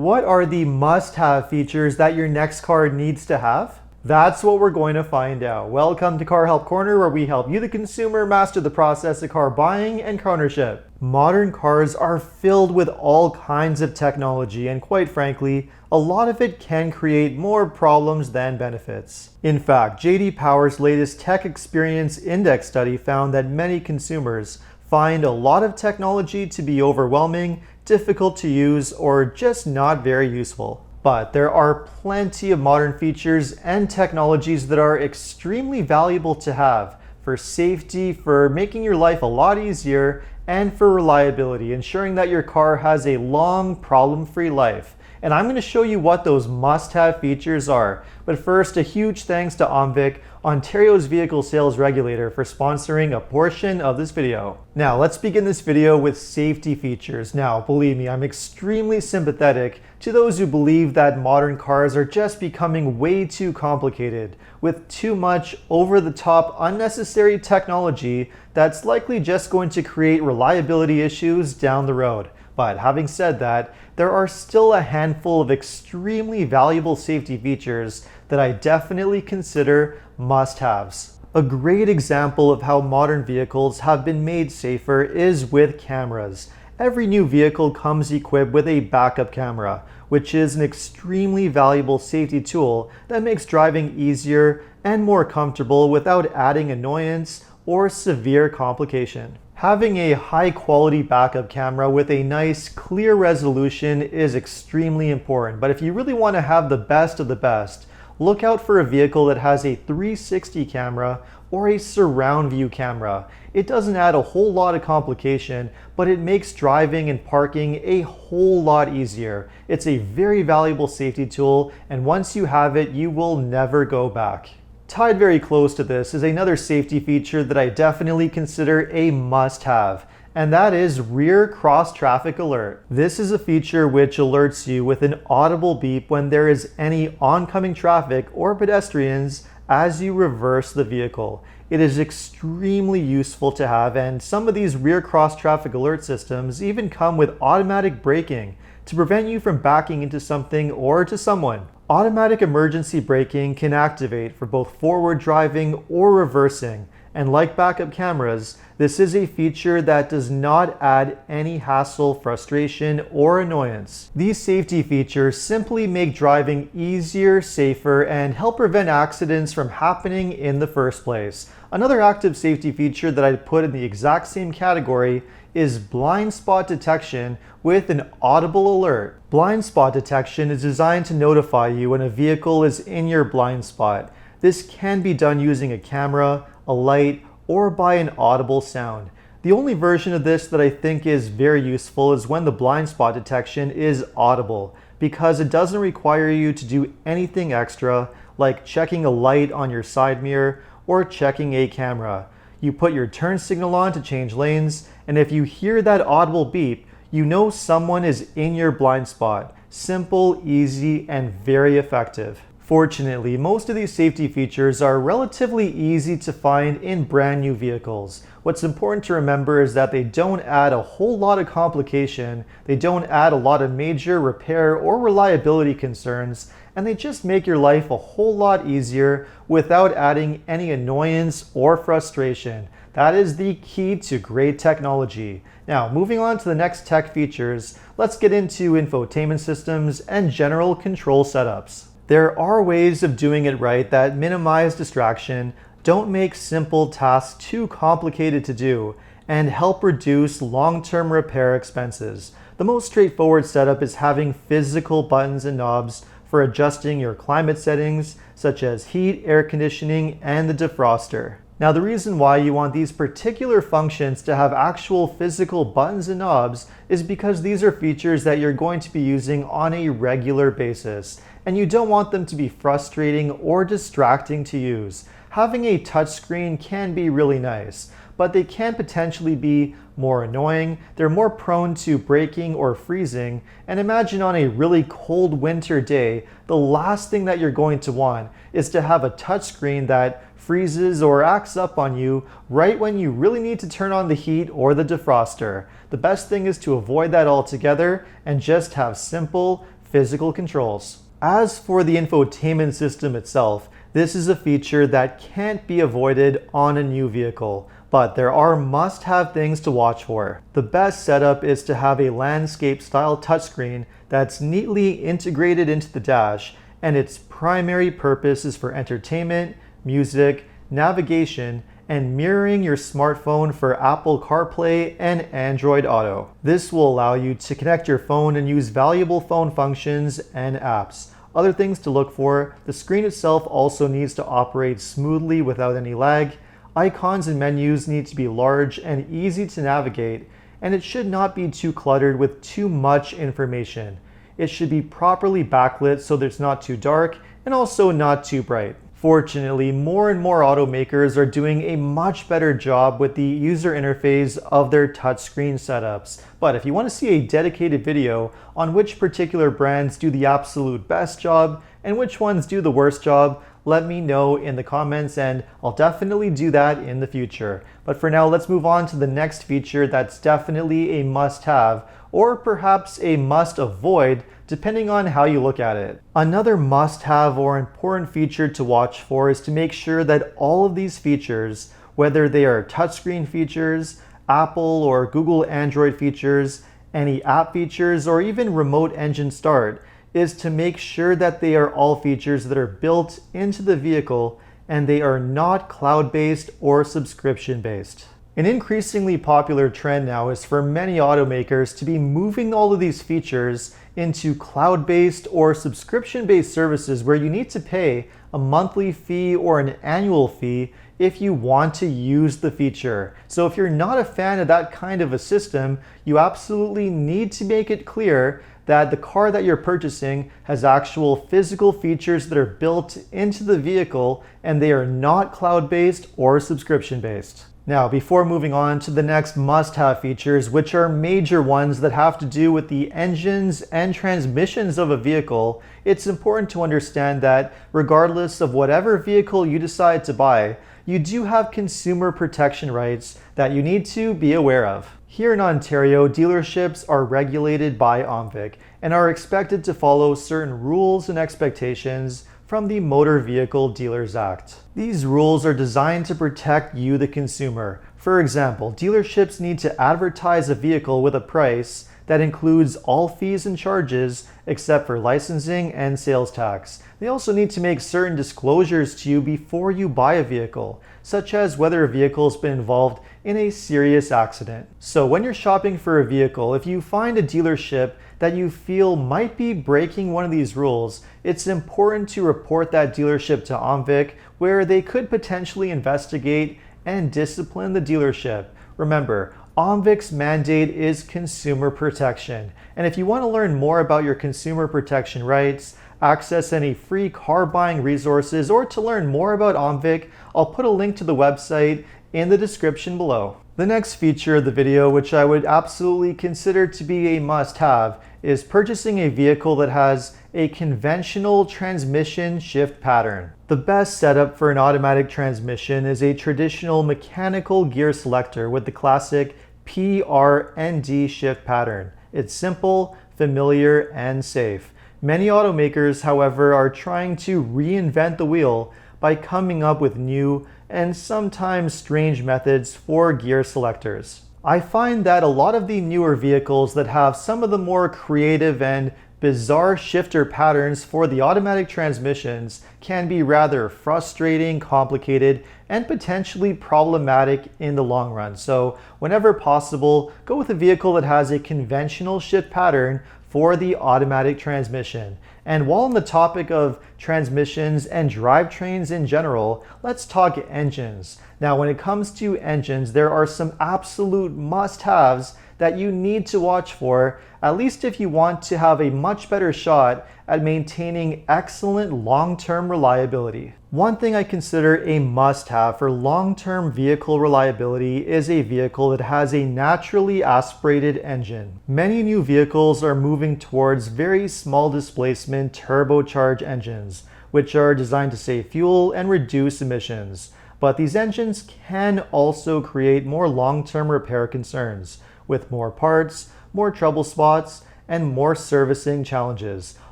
What are the must-have features that your next car needs to have? That's what we're going to find out. Welcome to Car Help Corner, where we help you, the consumer, master the process of car buying and car ownership. Modern cars are filled with all kinds of technology, and quite frankly, a lot of it can create more problems than benefits. In fact, J.D. Power's latest Tech Experience Index study found that many consumers find a lot of technology to be overwhelming, difficult to use, or just not very useful. But there are plenty of modern features and technologies that are extremely valuable to have for safety, for making your life a lot easier, and for reliability, ensuring that your car has a long, problem-free life. And I'm going to show you what those must-have features are. But first, a huge thanks to OMVIC, Ontario's vehicle sales regulator, for sponsoring a portion of this video. Now, let's begin this video with safety features. Now, believe me, I'm extremely sympathetic to those who believe that modern cars are just becoming way too complicated, with too much over-the-top, unnecessary technology that's likely just going to create reliability issues down the road. But having said that, there are still a handful of extremely valuable safety features that I definitely consider must-haves. A great example of how modern vehicles have been made safer is with cameras. Every new vehicle comes equipped with a backup camera, which is an extremely valuable safety tool that makes driving easier and more comfortable without adding annoyance or severe complication. Having a high-quality backup camera with a nice, clear resolution is extremely important, but if you really want to have the best of the best, look out for a vehicle that has a 360 camera or a surround view camera. It doesn't add a whole lot of complication, but it makes driving and parking a whole lot easier. It's a very valuable safety tool, and once you have it, you will never go back. Tied very close to this is another safety feature that I definitely consider a must-have, and that is rear cross-traffic alert. This is a feature which alerts you with an audible beep when there is any oncoming traffic or pedestrians as you reverse the vehicle. It is extremely useful to have, and some of these rear cross-traffic alert systems even come with automatic braking to prevent you from backing into something or to someone. Automatic emergency braking can activate for both forward driving or reversing, and like backup cameras, this is a feature that does not add any hassle, frustration, or annoyance. These safety features simply make driving easier, safer, and help prevent accidents from happening in the first place. Another active safety feature that I'd put in the exact same category is blind spot detection with an audible alert. Blind spot detection is designed to notify you when a vehicle is in your blind spot. This can be done using a camera, a light, or by an audible sound. The only version of this that I think is very useful is when the blind spot detection is audible, because it doesn't require you to do anything extra, like checking a light on your side mirror or checking a camera. You put your turn signal on to change lanes, and if you hear that audible beep, you know someone is in your blind spot. Simple, easy, and very effective. Fortunately, most of these safety features are relatively easy to find in brand new vehicles. What's important to remember is that they don't add a whole lot of complication, they don't add a lot of major repair or reliability concerns, and they just make your life a whole lot easier without adding any annoyance or frustration. That is the key to great technology. Now, moving on to the next tech features, let's get into infotainment systems and general control setups. There are ways of doing it right that minimize distraction, don't make simple tasks too complicated to do, and help reduce long-term repair expenses. The most straightforward setup is having physical buttons and knobs for adjusting your climate settings, such as heat, air conditioning, and the defroster. Now, the reason why you want these particular functions to have actual physical buttons and knobs is because these are features that you're going to be using on a regular basis, and you don't want them to be frustrating or distracting to use. Having a touchscreen can be really nice, but they can potentially be more annoying. They're more prone to breaking or freezing, and imagine on a really cold winter day, the last thing that you're going to want is to have a touchscreen that freezes or acts up on you right when you really need to turn on the heat or the defroster. The best thing is to avoid that altogether and just have simple, physical controls. As for the infotainment system itself, this is a feature that can't be avoided on a new vehicle, but there are must-have things to watch for. The best setup is to have a landscape-style touchscreen that's neatly integrated into the dash, and its primary purpose is for entertainment, music, navigation, and mirroring your smartphone for Apple CarPlay and Android Auto. This will allow you to connect your phone and use valuable phone functions and apps. Other things to look for: the screen itself also needs to operate smoothly without any lag. Icons and menus need to be large and easy to navigate, and it should not be too cluttered with too much information. It should be properly backlit so that it's not too dark and also not too bright. Fortunately, more and more automakers are doing a much better job with the user interface of their touchscreen setups. But if you want to see a dedicated video on which particular brands do the absolute best job and which ones do the worst job, let me know in the comments and I'll definitely do that in the future. But for now, let's move on to the next feature that's definitely a must-have, or perhaps a must-avoid, depending on how you look at it. Another must-have or important feature to watch for is to make sure that all of these features, whether they are touchscreen features, Apple or Google Android features, any app features, or even remote engine start, is to make sure that they are all features that are built into the vehicle and they are not cloud-based or subscription-based. An increasingly popular trend now is for many automakers to be moving all of these features into cloud-based or subscription-based services where you need to pay a monthly fee or an annual fee if you want to use the feature. So if you're not a fan of that kind of a system, you absolutely need to make it clear that the car that you're purchasing has actual physical features that are built into the vehicle and they are not cloud-based or subscription-based. Now, before moving on to the next must-have features, which are major ones that have to do with the engines and transmissions of a vehicle, it's important to understand that regardless of whatever vehicle you decide to buy, you do have consumer protection rights that you need to be aware of. Here in Ontario, dealerships are regulated by OMVIC and are expected to follow certain rules and expectations from the Motor Vehicle Dealers Act. These rules are designed to protect you, the consumer. For example, dealerships need to advertise a vehicle with a price that includes all fees and charges except for licensing and sales tax. They also need to make certain disclosures to you before you buy a vehicle, such as whether a vehicle has been involved in a serious accident. So when you're shopping for a vehicle, if you find a dealership that you feel might be breaking one of these rules, it's important to report that dealership to OMVIC, where they could potentially investigate and discipline the dealership. Remember, OMVIC's mandate is consumer protection. And if you want to learn more about your consumer protection rights, access any free car buying resources, or to learn more about OMVIC, I'll put a link to the website in the description below. The next feature of the video, which I would absolutely consider to be a must-have, is purchasing a vehicle that has a conventional transmission shift pattern. The best setup for an automatic transmission is a traditional mechanical gear selector with the classic PRND shift pattern. It's simple, familiar, and safe. Many automakers, however, are trying to reinvent the wheel by coming up with new and sometimes strange methods for gear selectors. I find that a lot of the newer vehicles that have some of the more creative and bizarre shifter patterns for the automatic transmissions can be rather frustrating, complicated, and potentially problematic in the long run. So whenever possible, go with a vehicle that has a conventional shift pattern for the automatic transmission. And while on the topic of transmissions and drivetrains in general, let's talk engines. Now, when it comes to engines, there are some absolute must-haves that you need to watch for, at least if you want to have a much better shot at maintaining excellent long-term reliability. One thing I consider a must-have for long-term vehicle reliability is a vehicle that has a naturally aspirated engine. Many new vehicles are moving towards very small displacement turbocharged engines, which are designed to save fuel and reduce emissions. But these engines can also create more long-term repair concerns, with more parts, more trouble spots, and more servicing challenges,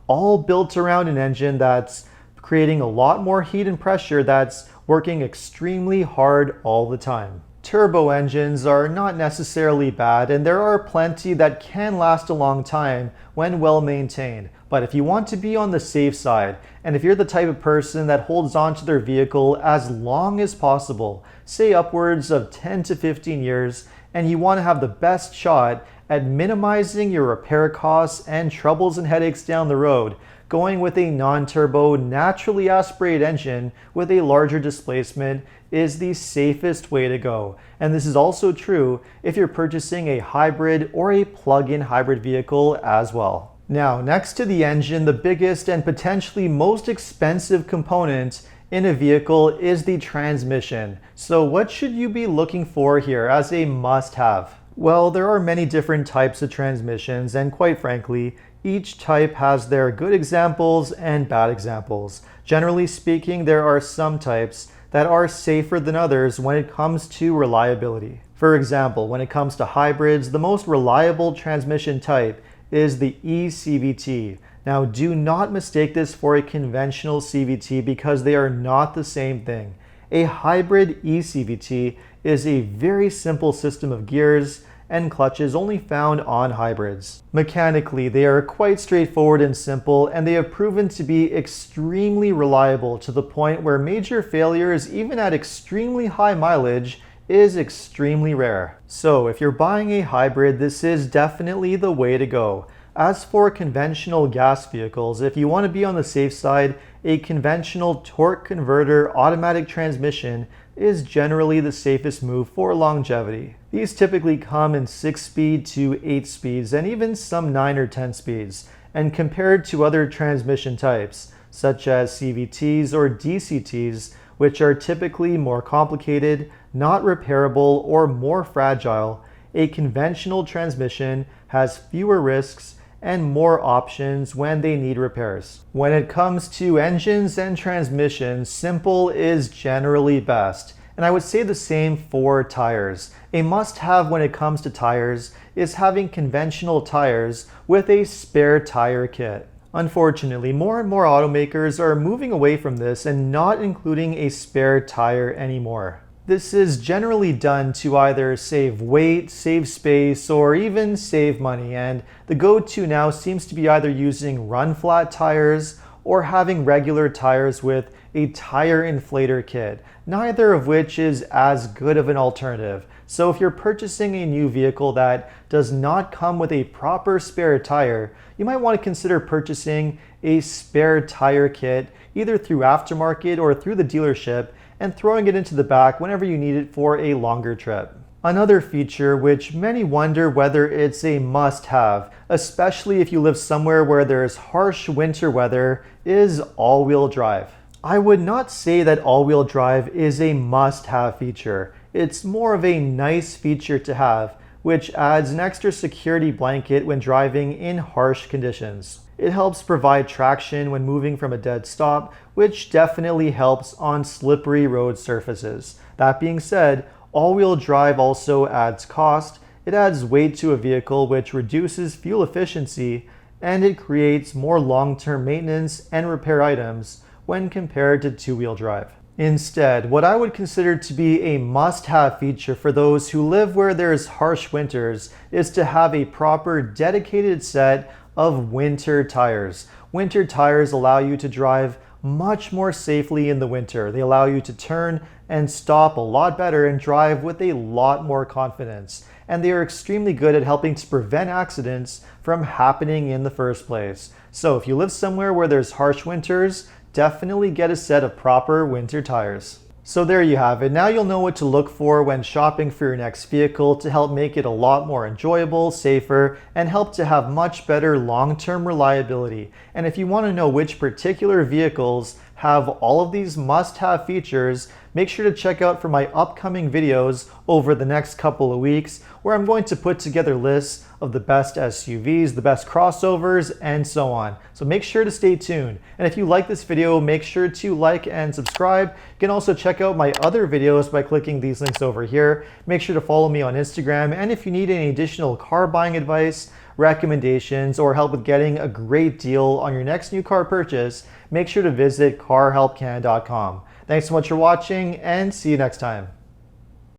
all built around an engine that's creating a lot more heat and pressure that's working extremely hard all the time. Turbo engines are not necessarily bad, and there are plenty that can last a long time when well maintained. But if you want to be on the safe side, and if you're the type of person that holds on to their vehicle as long as possible, say upwards of 10 to 15 years, and you want to have the best shot at minimizing your repair costs and troubles and headaches down the road, going with a non-turbo, naturally aspirated engine with a larger displacement is the safest way to go. And this is also true if you're purchasing a hybrid or a plug-in hybrid vehicle as well. Now, next to the engine, the biggest and potentially most expensive component in a vehicle is the transmission. So what should you be looking for here as a must-have? Well, there are many different types of transmissions, and quite frankly, each type has their good examples and bad examples. Generally speaking, there are some types that are safer than others when it comes to reliability. For example, when it comes to hybrids, the most reliable transmission type is the eCVT. Now, do not mistake this for a conventional CVT because they are not the same thing. A hybrid eCVT is a very simple system of gears and clutches only found on hybrids. Mechanically, they are quite straightforward and simple, and they have proven to be extremely reliable to the point where major failures, even at extremely high mileage, is extremely rare. So if you're buying a hybrid, this is definitely the way to go. As for conventional gas vehicles, if you want to be on the safe side, a conventional torque converter automatic transmission is generally the safest move for longevity. These typically come in 6-speed to 8 speeds and even some 9 or 10 speeds. And compared to other transmission types, such as CVTs or DCTs, which are typically more complicated, not repairable, or more fragile, a conventional transmission has fewer risks and more options when they need repairs. When it comes to engines and transmissions, simple is generally best. And I would say the same for tires. A must-have when it comes to tires is having conventional tires with a spare tire kit. Unfortunately, more and more automakers are moving away from this and not including a spare tire anymore. This is generally done to either save weight, save space, or even save money, and the go-to now seems to be either using run-flat tires or having regular tires with a tire inflator kit, neither of which is as good of an alternative. So if you're purchasing a new vehicle that does not come with a proper spare tire, you might want to consider purchasing a spare tire kit either through aftermarket or through the dealership and throwing it into the back whenever you need it for a longer trip. Another feature which many wonder whether it's a must-have, especially if you live somewhere where there's harsh winter weather, is all-wheel drive. I would not say that all-wheel drive is a must-have feature. It's more of a nice feature to have, which adds an extra security blanket when driving in harsh conditions. It helps provide traction when moving from a dead stop, which definitely helps on slippery road surfaces. That being said, all-wheel drive also adds cost. It adds weight to a vehicle, which reduces fuel efficiency, and it creates more long-term maintenance and repair items when compared to two-wheel drive. Instead, what I would consider to be a must-have feature for those who live where there's harsh winters is to have a proper dedicated set of winter tires. Winter tires allow you to drive much more safely in the winter. They allow you to turn and stop a lot better and drive with a lot more confidence. And they are extremely good at helping to prevent accidents from happening in the first place. So if you live somewhere where there's harsh winters, definitely get a set of proper winter tires. So there you have it. Now you'll know what to look for when shopping for your next vehicle to help make it a lot more enjoyable, safer, and help to have much better long-term reliability. And if you want to know which particular vehicles have all of these must-have features, make sure to check out for my upcoming videos over the next couple of weeks, where I'm going to put together lists of the best SUVs, the best crossovers, and so on. So make sure to stay tuned. And if you like this video, make sure to like and subscribe. You can also check out my other videos by clicking these links over here. Make sure to follow me on Instagram. And if you need any additional car buying advice, recommendations, or help with getting a great deal on your next new car purchase, make sure to visit carhelpcan.com. Thanks so much for watching, and see you next time.